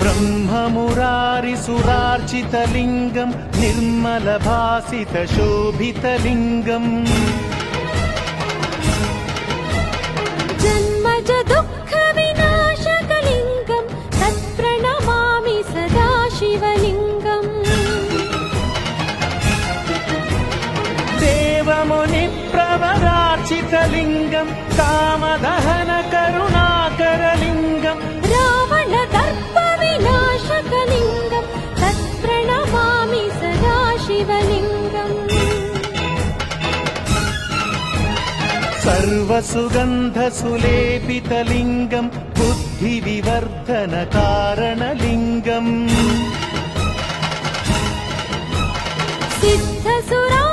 ब्रह्ममुरारिसुरार्चितलिङ्गं निर्मलभासितशोभितलिङ्गम् जन्मज दुःखविनाशकलिङ्गं तत्प्रणमामि सदा शिवलिङ्गम् देवमुनिप्रवरार्चितलिङ्गं कामदहनकरुणाकरलिङ्गम् रावणदर्पविनाशकलिङ्गं तत्प्रणमामि सदा शिवलिङ्गम् सर्वसुगन्धसुलेपितलिङ्गं बुद्धिविवर्धनकारणलिङ्गम् सिद्धसुरा